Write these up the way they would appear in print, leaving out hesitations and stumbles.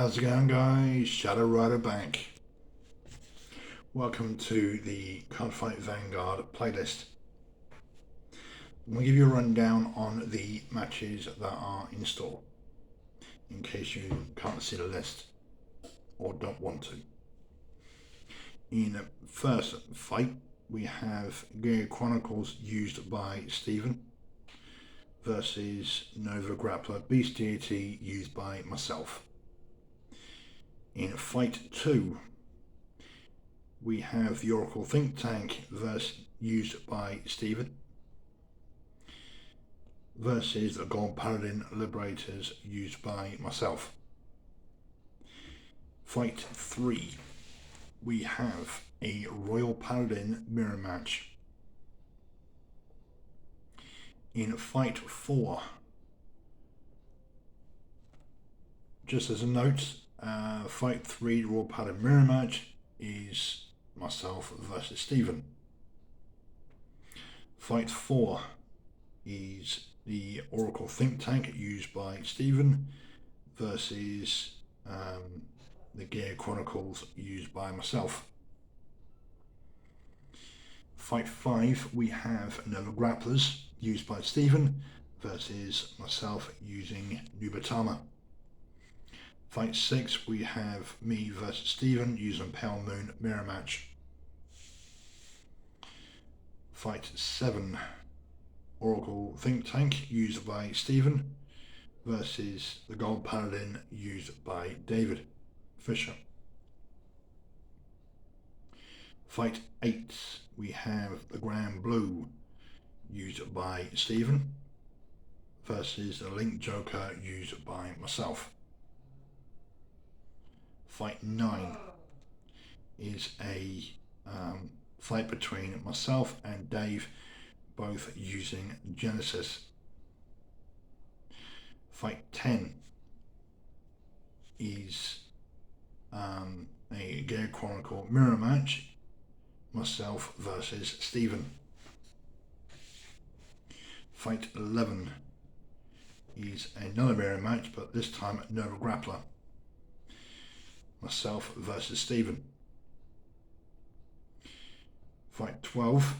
How's it going, guys? Shadow Rider back. Welcome to the Cardfight Vanguard playlist. I'm going to give you a rundown on the matches that are in store, in case you can't see the list or don't want to. In the first fight, we have Gear Chronicles used by Stephen versus Nova Grappler Beast Deity used by myself. In fight 2, we have the Oracle Think Tank used by Stephen versus the Gold Paladin Liberators used by myself. Fight 3, we have a Royal Paladin mirror match. In fight 4, just as a note, fight 3 Royal Paladin mirror match is myself versus Stephen. Fight 4 is the Oracle Think Tank used by Stephen versus the Gear Chronicles used by myself. Fight 5, we have Nova Grapplers used by Stephen versus myself using Nubatama. Fight 6, we have me versus Stephen using Pale Moon mirror match. Fight 7, Oracle Think Tank used by Stephen versus the Gold Paladin used by David Fisher. Fight 8, we have the Grand Blue used by Stephen versus the Link Joker used by myself. Fight 9 is a fight between myself and Dave, both using Genesis. Fight 10 is a Gear Chronicle mirror match, myself versus Stephen. Fight 11 is another mirror match, but this time Nova Grappler, myself versus Stephen. Fight 12,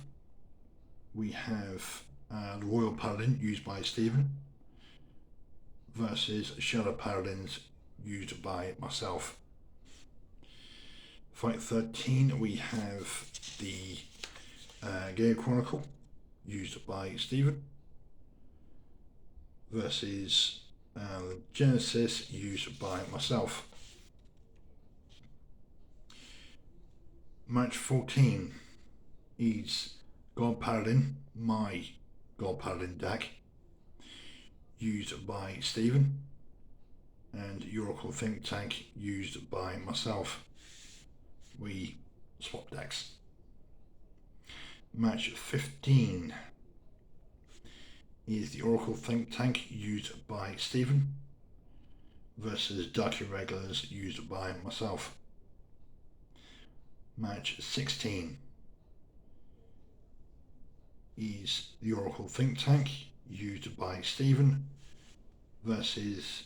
we have the Royal Paladin used by Stephen versus Shadow Paladins used by myself. Fight 13, we have the Gear Chronicle used by Stephen versus the Genesis used by myself. Match 14 is God Paladin, my God Paladin deck, used by Stephen, and Oracle Think Tank used by myself. We swap decks. Match 15 is the Oracle Think Tank used by Stephen versus Dark Irregulars used by myself. Match 16 is the Oracle Think Tank used by Stephen versus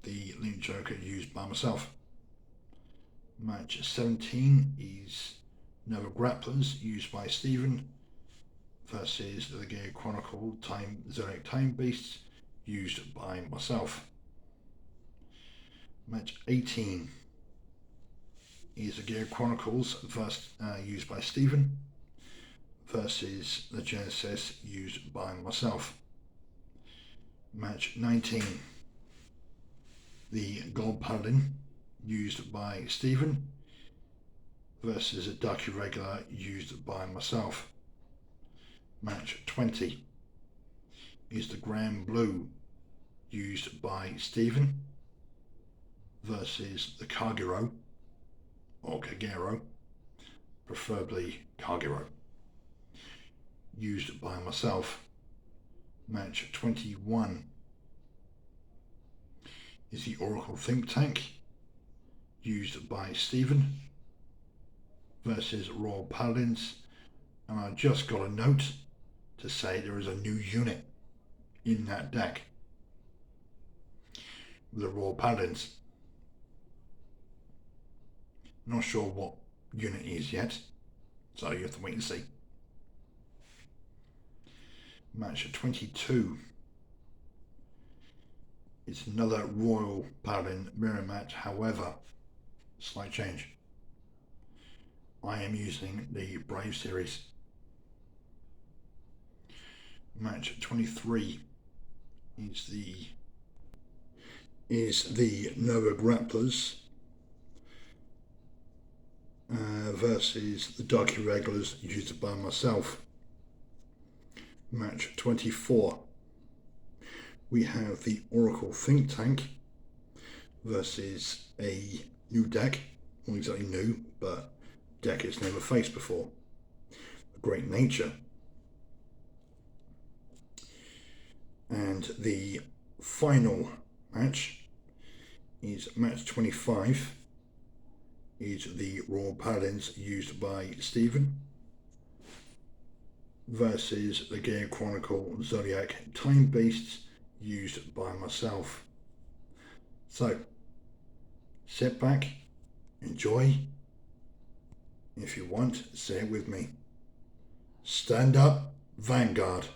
the Link Joker used by myself. Match 17 is Nova Grapplers used by Stephen versus the Gear Chronicle Zodiac Time Beasts used by myself. Match 18 is the Gear Chronicles used by Stephen versus the Genesis used by myself. Match 19, the Gold Paladin used by Stephen versus a Dark Irregular used by myself. Match 20 is the Grand Blue used by Stephen versus the Kagero or Kagero, preferably Kagero, used by myself. Match 21 is the Oracle Think Tank used by Stephen versus Royal Paladins, and I just got a note to say there is a new unit in that deck with the Royal Paladins. Not sure what unit is yet, so you have to wait and see. Match 22. It's another Royal Paladin mirror match, however, slight change. I am using the Brave series. Match 23 is the Nova Grapplers versus the Dark Irregulars used by myself. Match 24. We have the Oracle Think Tank versus a new deck. Not exactly new, but deck it's never faced before. A Great Nature. And the final match is match 25. Is the Royal Paladins used by Stephen versus the Gaia Chronicle Zodiac Time Beasts used by myself. So sit back, enjoy. If you want, say it with me. Stand up, Vanguard.